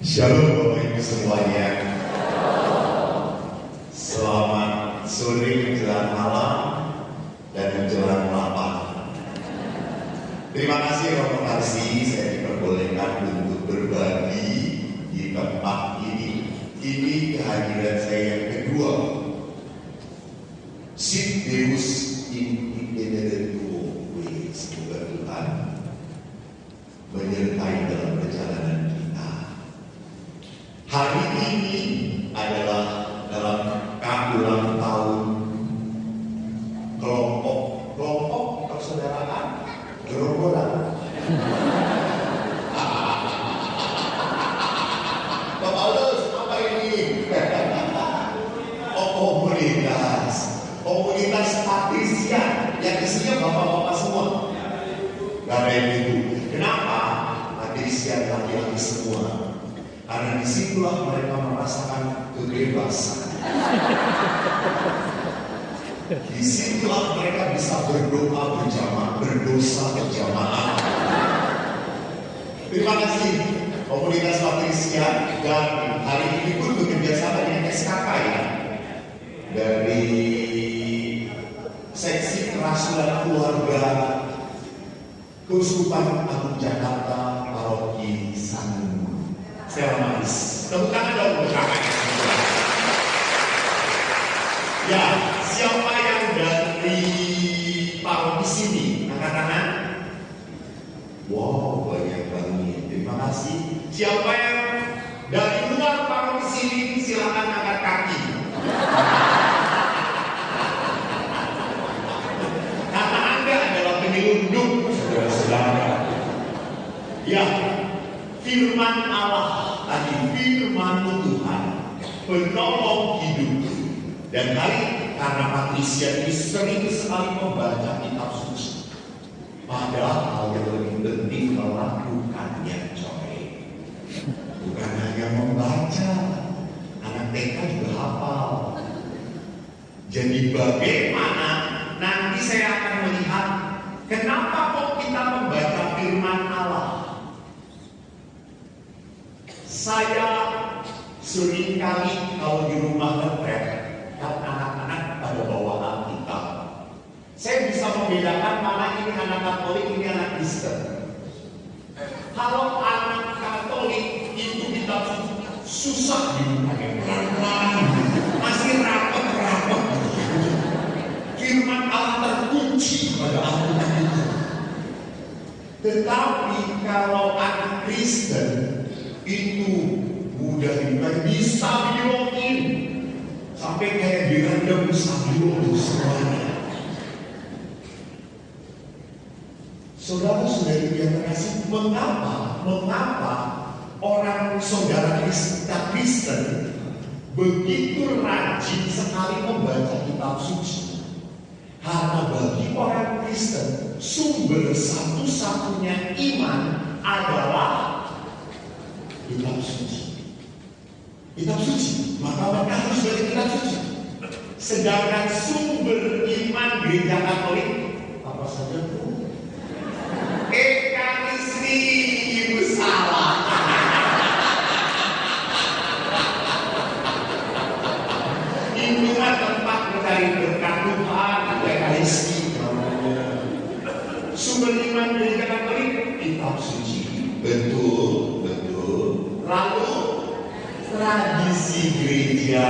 Shalom Bapak Ibu semuanya. Selamat sore menjelang malam dan menjelang malam. Terima kasih Romo Tarsi, saya diperbolehkan untuk berbagi di tempat ini. Ini kehadiran saya yang kedua. Sit Deus in itinere tuo. Semoga Tuhan menyertai dalam perjalanan kita. Hari ini adalah dalam ulang tahun kelompok persaudaraan gerombolan. Pak Paulus, apa ini? Komunitas patrisian yang isinya bapak-bapak semua. Gak ada yang itu. Kenapa? Patrisian laki-laki semua. Karena disitulah mereka merasakan kebebasan. Disitulah mereka bisa berdoa berjamaah, berdosa berjamaah. Terima kasih komunitas patrisian, dan hari ini pun bekerja sama dengan SKK ya, dari seksi kerasulan keluarga Keuskupan Agung Jakarta Paroki Sangu. Selamatis. Tepuk tangan dong untuk kakaknya. Ya, siapa yang dari paroki sini? Angkat tangan. Wow, banyak banget. Terima kasih. Siapa yang dari luar paroki sini? Silakan angkat kaki. Karena Anda adalah penyelundup, saudara-saudara. Ya, firman Allah tadi, firman Tuhan penolong hidup. Dan karena patrisian ini sering sekali membaca kitab suci, padahal yang lebih penting melakukannya, coy. Bukan hanya membaca, anak TK juga hafal. Jadi bagaimana nanti saya akan melihat kenapa kok kita membaca firman Allah. Saya seringkali kalau di rumah retret, kan anak-anak pada bawa Alkitab. Saya bisa membedakan mana ini anak Katolik, ini anak Kristen. Kalau anak Katolik itu kita susah dibukain, masih rapat-rapat. Firman Allah terkunci pada Alkitab itu. Tetapi kalau anak Kristen itu mudah dibuka, bisa dilokin sampai kayak direndam sabun semuanya. Saudara-saudari yang terkasih, mengapa orang saudara Kristen begitu rajin sekali membaca kitab suci? Karena bagi orang Kristen sumber satu-satunya iman adalah kitab suci. Kitab suci, maka mereka harus baca kitab suci. Sedangkan sumber iman gereja Katolik apa saja tuh? Ekaristi, ibu salah. Itulah tempat mencari berkat Tuhan, ekaristi namanya. Sumber iman gereja Katolik kitab suci, betul. Lalu tradisi gereja,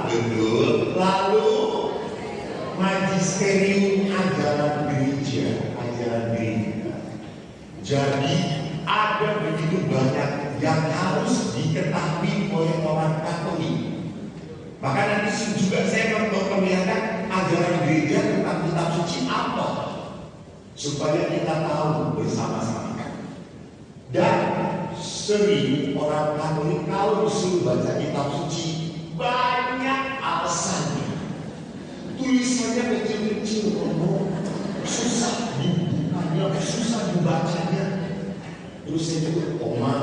betul. Lalu magisterium ajaran gereja. Jadi ada begitu banyak yang harus diketahui oleh orang Katolik. Maka nanti juga saya memperlihatkan ajaran gereja tentang kitab suci apa, supaya kita tahu bersama-sama. Dan sering orang Katolik kalau disuruh baca kitab suci banyak alasannya. Tulisannya kecil-kecil, susah dibukanya, susah dibacanya. Terus saya juga, Oma,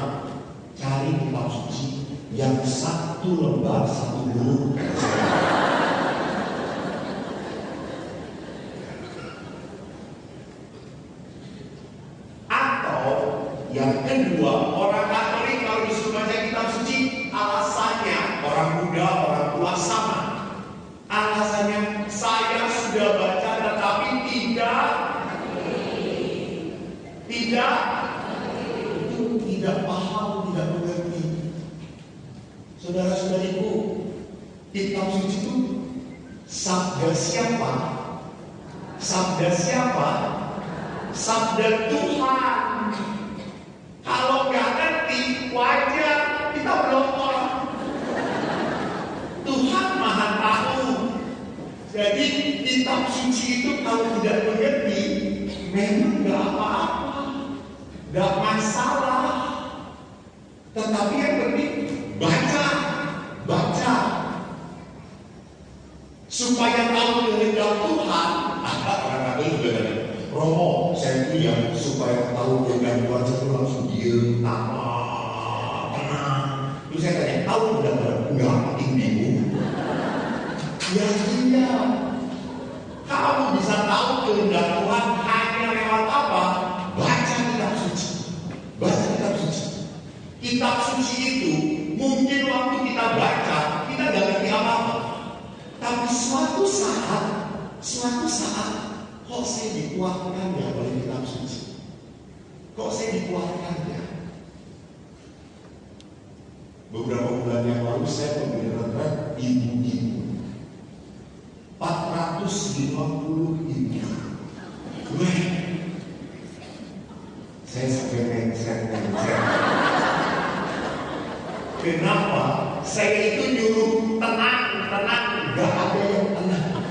cari kitab suci yang satu lembar satu huruf. Atau yang kedua, orang Katolik kalau disuruh baca kitab suci orang muda, orang tua sama. Alasannya saya sudah baca tetapi tidak paham, tidak mengerti. Saudara-saudariku, kitab suci itu sabda siapa? Sabda siapa? Sabda Tuhan. Kalau nggak ngerti, wajar kita belum. Tuhan Maha tahu. Jadi kitab suci itu kalau tidak mengerti, memang nggak apa-apa, nggak masalah. Tetapi yang penting baca, supaya tahu kehendak Tuhan. Ada orang kata juga kan, Romo, saya itu yang supaya tahu kehendak Tuhan itu langsung diem, tenang. Terus saya tanya, tahu enggak makin bingung? Ya iya. Kamu bisa tahu kehendak Tuhan hanya lewat apa? Baca kitab suci. Kitab suci itu mungkin waktu kita baca kita nggak ngerti apa-apa. Tapi suatu saat kok saya dikuatkan ya oleh kitab suci? Kok saya dikuatkan ya? Beberapa bulan yang lalu saya memberi retret ibu-ibu 450 ibu. Saya sampai kenapa? Saya itu nyuruh tenang, gak ada yang tenang.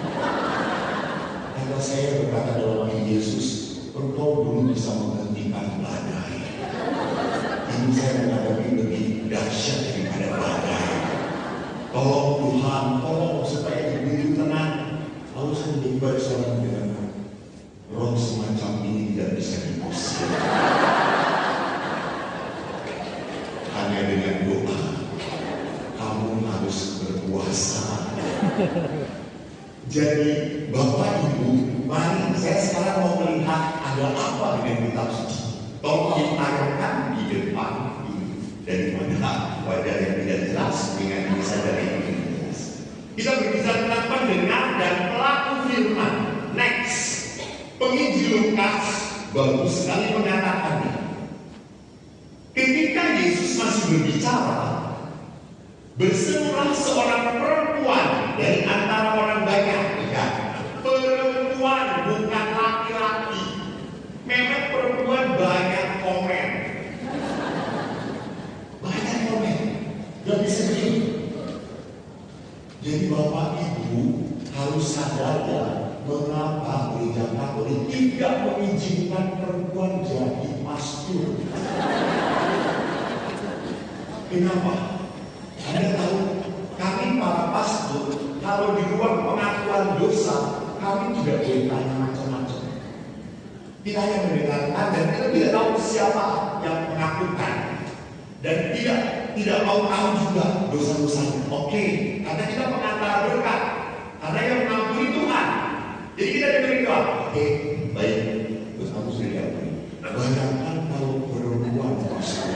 Kalau saya berkata dalam nama Yesus, engkau dulu bisa menghentikan badai. Ini saya menghadapi lebih dahsyat daripada badai. Tolong Tuhan, tolong supaya ibu itu tenang. Lalu saya menjadi seorang dengan roh semacam ini tidak bisa diusir. Hanya dengan doa. Kamu harus berpuasa. Jadi Bapak Ibu, mari saya sekarang mau melihat ada apa dengan kitab suci. Tolong ditayangkan di depan ini. Dari mana wajah yang tidak jelas dengan bisa dari ini jelas. Kita berbicara tentang pendengar dan pelaku firman. Next, penginjil Lukas bagus sekali mengatakannya. Ketika Yesus masih berbicara, berserulah seorang perempuan dari antara orang banyak. Ya, perempuan bukan laki-laki. Memang perempuan banyak komen. Gak bisa diem. Jadi Bapak Ibu harus sadar ya, mengapa gereja Katolik tidak mengizinkan perempuan jadi pastor. Kenapa? Anda tahu, kami para pastor kalau di ruang pengakuan dosa, kami tidak boleh tanya macam-macam. Kita hanya mendengarkan dan kita tidak tahu siapa yang mengakukan. Dan tidak mau tahu juga dosa-dosanya. Oke, karena kita pengantar berkat, karena yang mengampuni Tuhan. Jadi kita dengerin doa. Oke, baik. Terus aku sudah diampuni. Bayangkan kalau perempuan pasti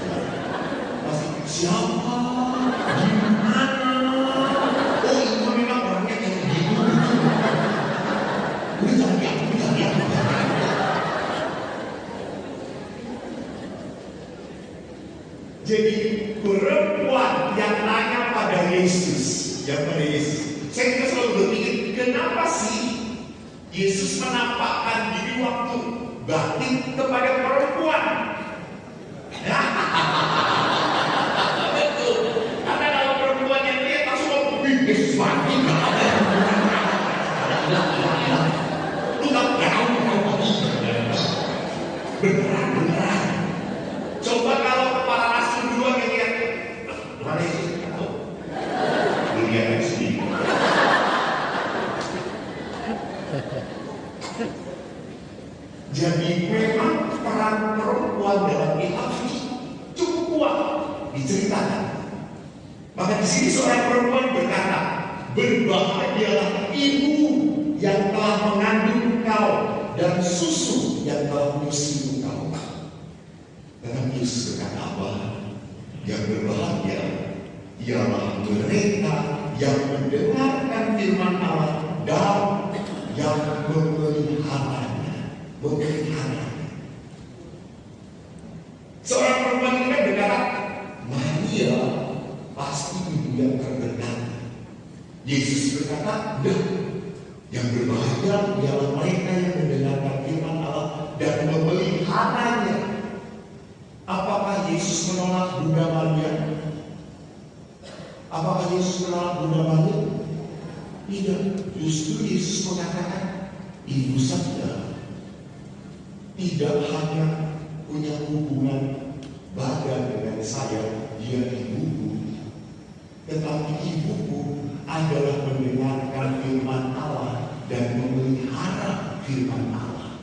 siapa? Gimana? Oh, itu memang orangnya kayak gitu. Udah jangan diampuni. Jadi perempuan yang nanya pada Yesus, saya juga selalu berpikir, kenapa sih Yesus menampakkan diri waktu baptis kepada perempuan? Betul. Karena kalau perempuan yang lihat langsung mau Yesus mati. Lu tak tahu beneran. Coba kalau para rasul duluan yang lihat, mana Yesus tahu? Lu lihat aja sendiri. Jadi memang peran perempuan dalam kitab suci cukup kuat diceritakan. Maka di sini seorang perempuan berkata, berbahagialah ibu yang telah mengandung kau dan susu yang telah menyusui kau. Karena Yesus berkata apa? Yang berbahagia ialah mereka yang mendengarkan firman Allah dan yang memeliharanya. Seorang perempuan ini kan berkata, Maria pasti ibu yang terberkati. Yesus berkata, "Dah, yang berbahagia ialah mereka yang mendengarkan firman Allah dan memeliharanya." Apakah Yesus menolak Bunda Maria? Apakah Yesus menolak Bunda Maria? Tidak. Justru Yesus mengatakan, ibu saja tidak hanya punya hubungan badan dengan saya, dia ibuku, tetapi ibuku adalah mendengarkan firman Allah dan memelihara firman Allah.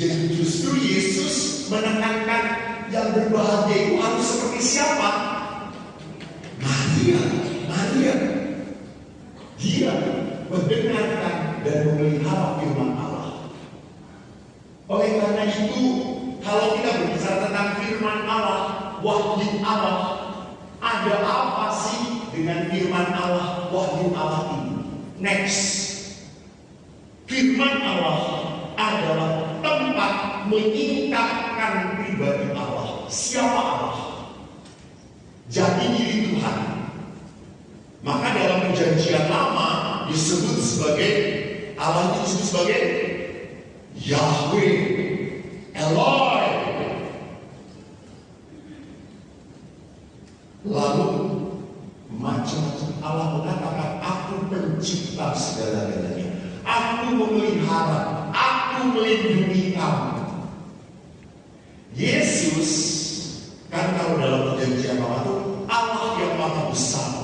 Jadi justru Yesus menekankan yang berbahagia itu harus seperti siapa? Maria. Dia mendengarkan dan memelihara firman Allah. Oleh karena itu, kalau kita berbicara tentang firman Allah, wahyu Allah, ada apa sih dengan firman Allah, wahyu Allah ini? Next, firman Allah adalah tempat mengingkapkan pribadi Allah. Siapa Allah? Jati diri Tuhan. Maka dalam perjanjian lama disebut sebagai Allah, itu disebut sebagai Yahweh, Eloi. Lalu macam-macam Allah mengatakan, aku pencipta segala-galanya, aku memelihara, aku melindungi kamu. Yesus kan kalau dalam perjanjian lama itu Allah yang maha besar.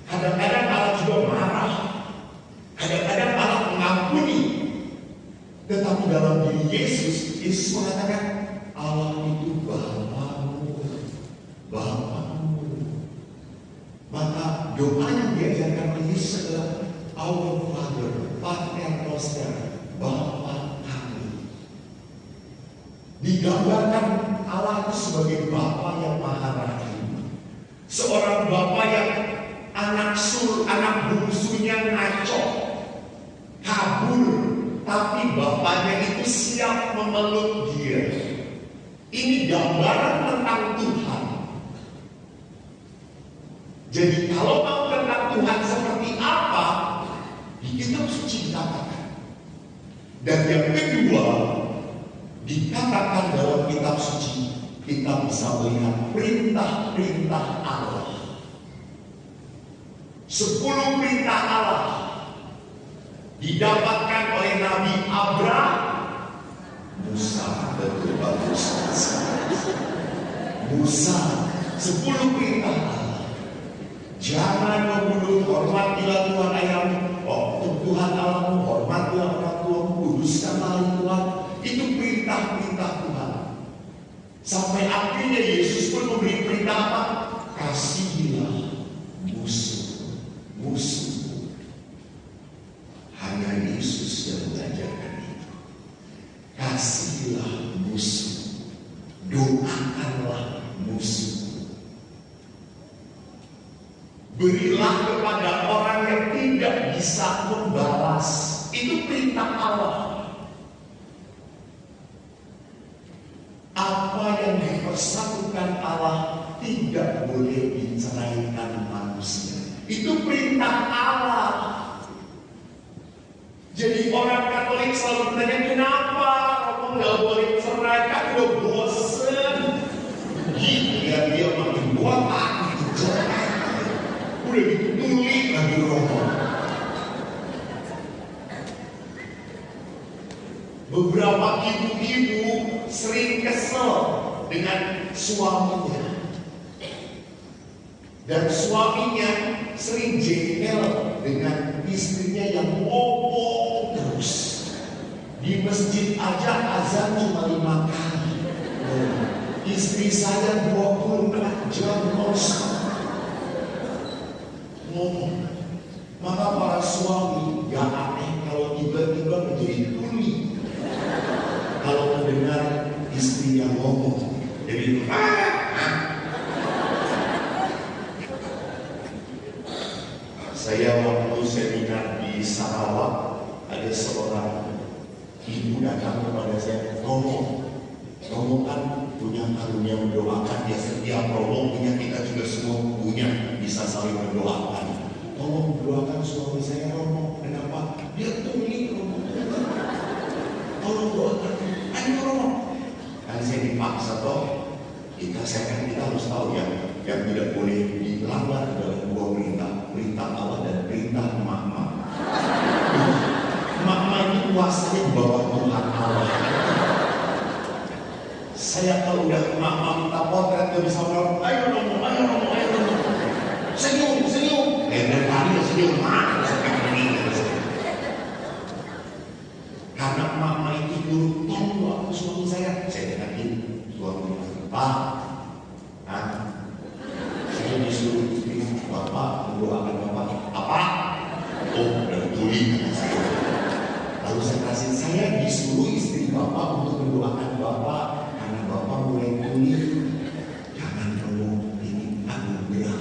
Kadang-kadang Allah juga marah, kadang-kadang Allah mengampuni. Tetapi dalam diri Yesus mengatakan, Allah itu Bapamu. Maka doa yang diajarkan oleh Yesus adalah Our Father, Pater Noster, Bapa kami. Digambarkan Allah itu sebagai Bapa yang maha rahim. Seorang Bapa yang anak bungsunya ngaco, kabur, tapi bapaknya itu siap memeluk dia. Ini gambaran tentang Tuhan. Jadi kalau mau tentang Tuhan seperti apa, di kitab suci dikatakan. Dan yang kedua, dikatakan dalam kitab suci, kita bisa melihat perintah-perintah Allah. 10 perintah Allah didapatkan oleh Nabi Abraham, Musa, betul bagus. Musa, 10 perintah Allah. Jangan membunuh, hormatilah Tuhan Allahmu, Tuhan Allahmu, hormatilah orang tuamu, kuduskanlah Tuhan. Itu perintah-perintah Tuhan. Sampai akhirnya Yesus pun memberi perintah apa? Kasihilah musuh. Hanya Yesus yang mengajarkan itu. Kasihilah musuh, doakanlah musuh, berilah kepada orang yang tidak bisa membalas. Itu perintah Allah. Apa yang dipersatukan Allah tidak boleh diceraikan manusia. Itu perintah Allah. Jadi orang Katolik selalu bertanya, kenapa kamu nggak boleh cerai? Kan udah bosen. Gila dia makin buat lagi cerai. Udah ditulis lagi romo. Beberapa ibu-ibu sering kesel dengan suaminya. Dan suaminya sering jengkel dengan istrinya yang ngomong terus. Di masjid aja azan cuma 5 kali. Istri saya 24 jam ngomong. Maka para suami gak aneh kalau tiba-tiba menjadi tuli kalau mendengar istri yang ngomong. Jadi setiap promo punya, kita juga semua punya, bisa saling mendoakan. Tolong doakan suami saya Romo. Kenapa? Dia tuli Romo. Tolong doakan. Ayo Romo. Kan saya dipaksa toh. Kita harus tahu ya, yang tidak boleh dilanggar adalah dua perintah, perintah Allah dan perintah emak-emak. Emak-emak ini kuasanya di bawah Tuhan Allah. Saya kalau udah emak-emak minta potret, dia bisa bilang, ayo Romo, ayo Romo, ayo Romo. Senyum, senyum. Dan tadi senyum, karena emak-emak itu dulu, tolong aku suami saya yakin suami Pak, saya disuruh istri Bapak mendoakan Bapak. Apa? Oh, udah tuli kata saya. Lalu saya kasih, saya disuruh istri Bapak untuk mendoakan Bapak karena Bapak mulai tuli. Jangan ngomong ini anugerah.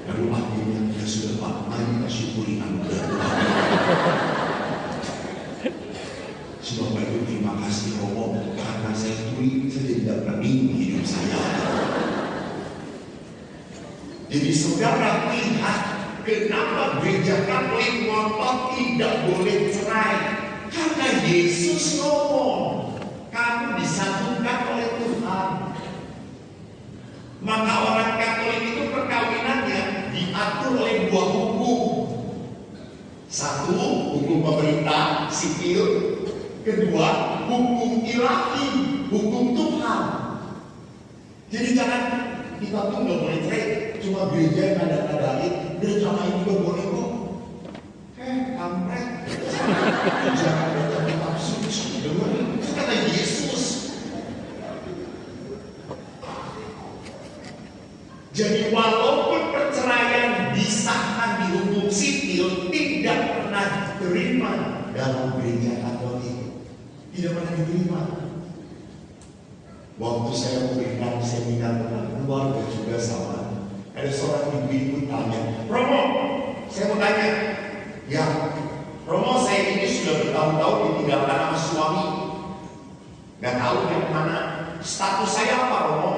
Lalu akhirnya ya sudah Pak, mari kita syukuri anugerah Tuhan. Sebab itu terima kasih Romo, karena saya tuli, saya tidak pernah hidup saya. Jadi saudara lihat kenapa gereja Katolik ngotot tidak boleh cerai. Karena Yesus ngomong, kamu disatukan oleh Tuhan. Maka orang Katolik itu perkawinannya diatur oleh dua hukum. Satu, hukum pemerintah sipil. Kedua, hukum ilahi, hukum Tuhan. Jadi jangan kita tuh nggak boleh cerai, cuma gereja yang ada-adain, gereja lain juga boleh kok. Kampret. Jangan ada kitab suci, dengerin. Itu kata Yesus. Jadi walaupun perceraian disahkan di hukum sipil, tidak pernah diterima dalam gereja Katolik. Tidak pernah diterima. Waktu saya memberikan seminar tentang keluarga juga sama. Ada seorang ibu-ibu tanya, Romo, saya mau tanya. Ya, Romo, saya ini sudah bertahun-tahun ditinggalkan sama suami. Gak tahu dari mana. Status saya apa, Romo?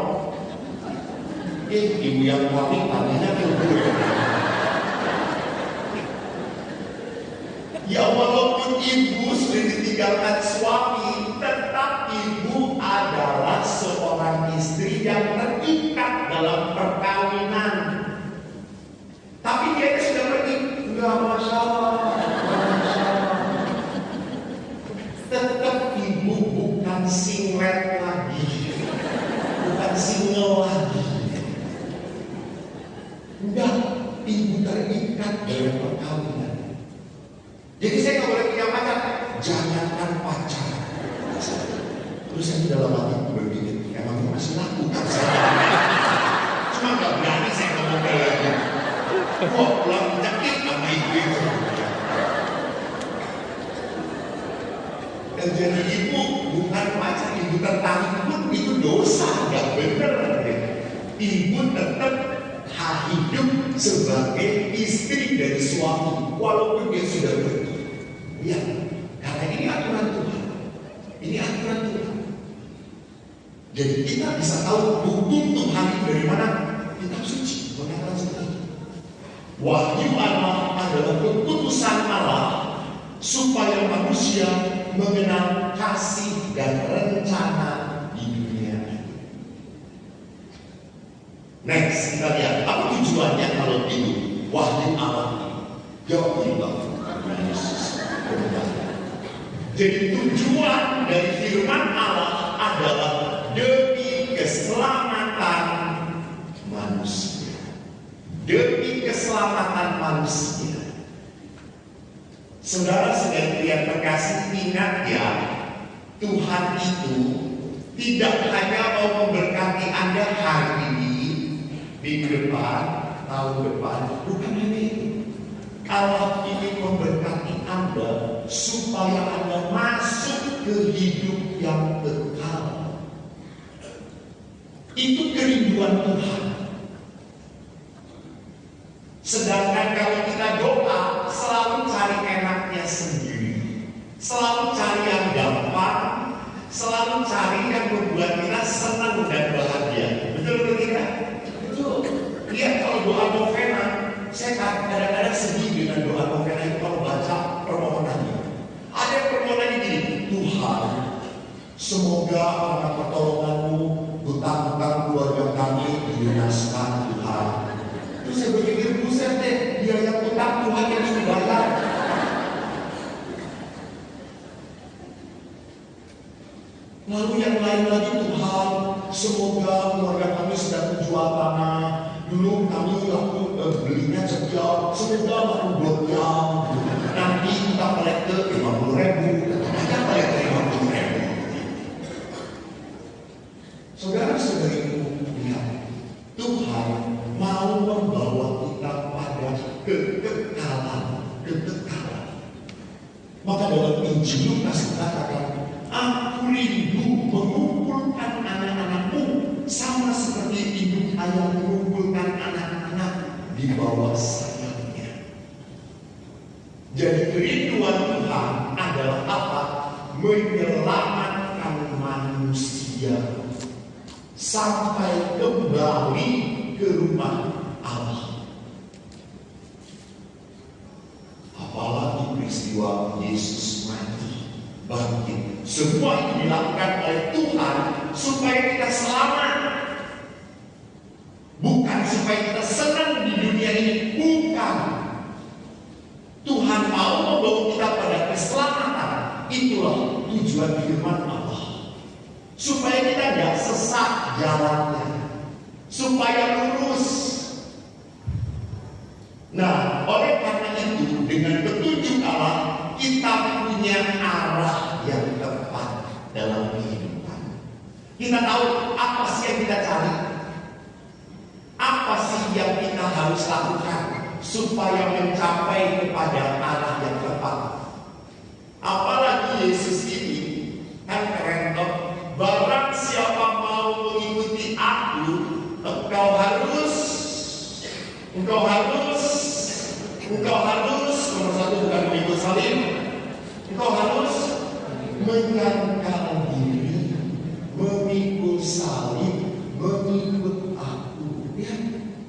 Ibu yang kami tanya ke gue. Ya walaupun ibu sudah ditinggalkan suami, tetap ibu adalah seorang istri yang terikat dalam perkawinan. Tapi dia sudah pergi. Enggak, Masya Allah. Tetap ibu bukan singlet lagi. Bukan single lagi. Enggak, ibu terikat dalam perkawinan. Jadi saya nggak boleh punya pacar, jangankan pacar. Terus saya dalam hati berpikir, emang masih laku kan saya? Cuma nggak berani saya ngomong kayak gitu. Kok pulang penyakit sama ibu itu? Dan jadi ibu bukan pacar, ibu tertarik pun itu dosa, nggak benar. Ibu tetap hidup sebagai istri dari suami walaupun dia sudah pergi. Ya, karena ini aturan Tuhan. Ini aturan Tuhan. Jadi kita bisa tahu hukum Tuhan itu dari mana? Kitab suci mengatakan seperti itu. Wahyu Allah adalah keputusan Allah supaya manusia mengenal kasih dan rencana di dunia ini. Next, kita lihat apa tujuannya kalau itu wahyu Allah ini. Jawabnya karena Yesus. Jadi tujuan dari firman Allah adalah demi keselamatan manusia. Demi keselamatan manusia. Saudara-saudari yang terkasih, ingat ya, Tuhan itu tidak hanya mau memberkati Anda hari ini, minggu depan, tahun depan, bukan hanya itu. Allah ingin memberkati Anda supaya Anda masuk ke hidup yang kekal. Itu kerinduan Tuhan. Sedangkan kalau kita doa selalu cari enaknya sendiri, selalu cari yang gampang, selalu cari yang membuat kita senang dan bahagia. Betul tidak? Betul. Lihat kalau doa novena, saya kadang-kadang sedih dengan doa novena itu kalau baca permohonannya. Ada permohonan gini, Tuhan, semoga karena pertolongan-Mu hutang-hutang keluarga kami dilunaskan Tuhan. Terus saya berpikir, buset deh, dia yang hutang Tuhan yang dibayar. Lalu yang lain lagi, Tuhan, semoga keluarga kami sedang menjual tanah. Dulu kami belinya sekian, semoga laku goyang. Nanti kita balik ke 50.000, kita balik ke 50.000. Saudara-saudari lihat, Tuhan mau membawa kita pada kekekalan. Maka dalam Injil Lukas dikatakan, aku rindu mengumpulkan anak-anakmu sama seperti induk ayam mengumpulkan anak-anak di bawah sayapnya. Jadi kerinduan Tuhan adalah apa? Menyelamatkan manusia sampai kembali ke rumah Allah. Apalagi peristiwa Yesus mati, bangkit. Semua itu dilakukan oleh Tuhan supaya kita selamat. Bukan supaya kita senang di dunia ini. Bukan. Tuhan mau membawa kita pada keselamatan. Itulah tujuan firman Allah. Supaya kita tidak sesat jalannya. Supaya lurus. Nah, oleh karena itu, dengan petunjuk Allah, kita punya arah yang tepat dalam kehidupan. Kita tahu apa sih yang kita cari, apa sih yang kita harus lakukan supaya mencapai kepada arah yang tepat. Apalagi Yesus ini kan keren toh. Barang siapa mau mengikuti aku, engkau harus nomor satu bukan mengikut salib, engkau harus menyangkal diri, memikul salib, mengikut aku. Ya,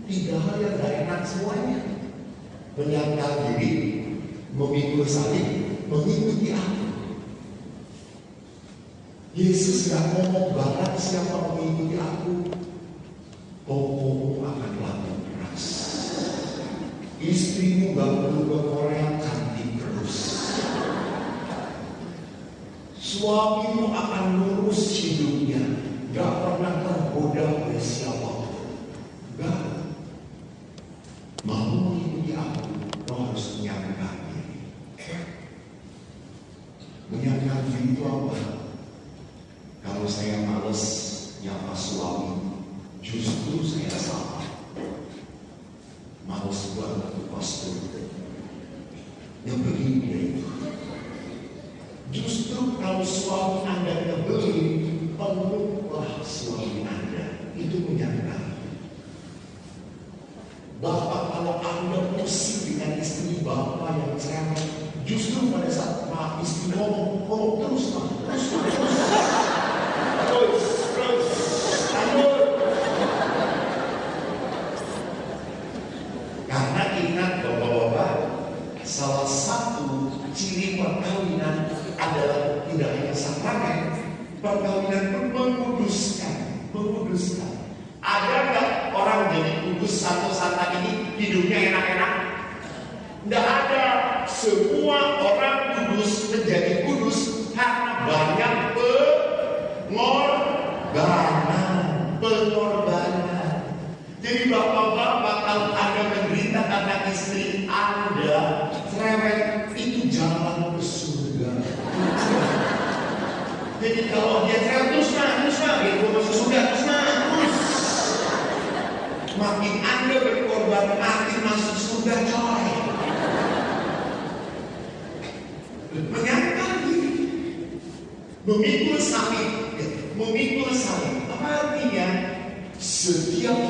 3 hal yang gak enak semuanya. Menyangkal diri, memikul salib, mengikuti aku. Yesus gak ngomong barang siapa mengikuti aku, pokokmu akan laku keras. Istrimu gak perlu ke Korea cantik terus. Suamimu akan lurus hidupnya, gak pernah tergoda oleh siapapun. Gak. Mau mengikuti aku, lo harus menyangkal diri. Menyangkal diri itu apa? Kalau saya males nyapa suami, justru saya salah. Males banget ke pastor. Yang begini dia itu. Justru kalau suami Anda nyebelin, peluklah suami Anda. Itu menyangkal. Bapak kalau Anda pusing dengan istri Bapak yang cerewet, justru pada saat istri ngomong terus. Karena ingat bapak-bapak, salah satu ciri perkawinan adalah tidak hanya sakramen, perkawinan pun menguduskan. Ada nggak orang jadi kudus satu-satu ini hidupnya enak-enak? Tidak ada. Semua orang kudus menjadi kudus karena banyak pengorbanan. Jadi bapak-bapak, kalau Anda menderita karena istri Anda cerewet, itu jalan ke surga. Jadi kalau dia cerewet terus gitu masuk surga terus. Makin Anda berkorban, makin masuk surga coy. Menyangkal diri, memikul salib. Apa artinya? Setiap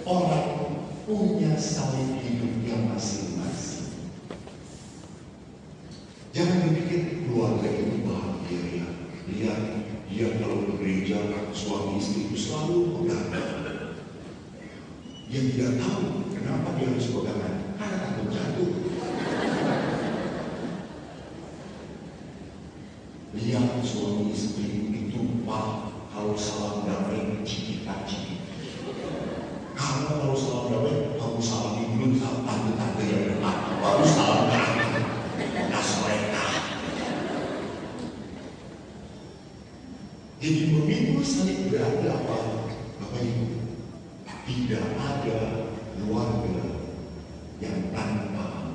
orang punya salib hidupnya masing-masing. Jangan dipikir keluarga Dia tidak tahu kenapa dia harus pegangan, karena takut jatuh. Lihat suami istri itu, Pak, kalau salam damai cipika-cipik. Kalau salam damai, kamu salam dulu sama tante-tante yang dekat, baru salam damai. Das mereka. Jadi memikul saling berada apa? Bapak Ibu, tidak ada keluarga yang tanpa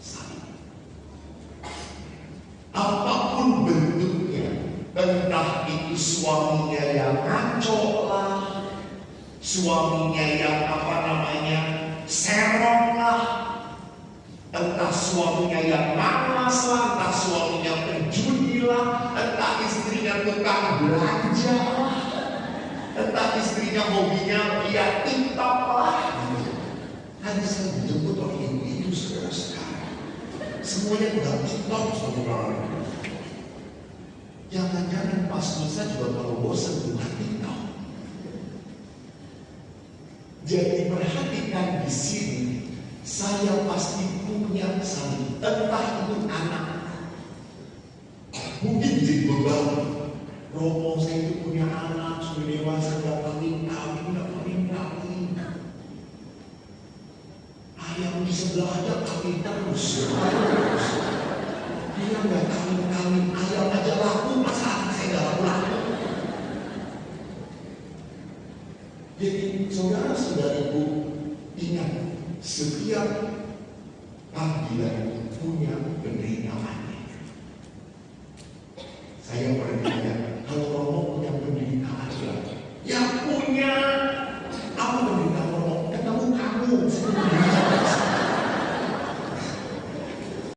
saling. Apapun bentuknya, entah itu suaminya yang ngaco lah, suaminya yang serong lah, entah suaminya yang malas lah, entah suaminya penjudi lah, entah istrinya tukang belanja lah, entah istrinya hobinya biar TikTok lah. Tadi saya dijemput oleh ibu-ibu saudara-saudara, semuanya udah TikTok saudara. Jangan-jangan Pas Nusa juga kalau bosan bukan TikTok. Jadi perhatikan di sini, saya pasti punya saling, entah itu anak. Mungkin jadi beban. Romo saya itu punya anak, sudah dewasa, sudah kawin. Ayam di sebelah aja kawin terus. Dia nggak kawin, ayam aja laku, masa anak saya nggak laku. Jadi saudara-saudariku, ingat, setiap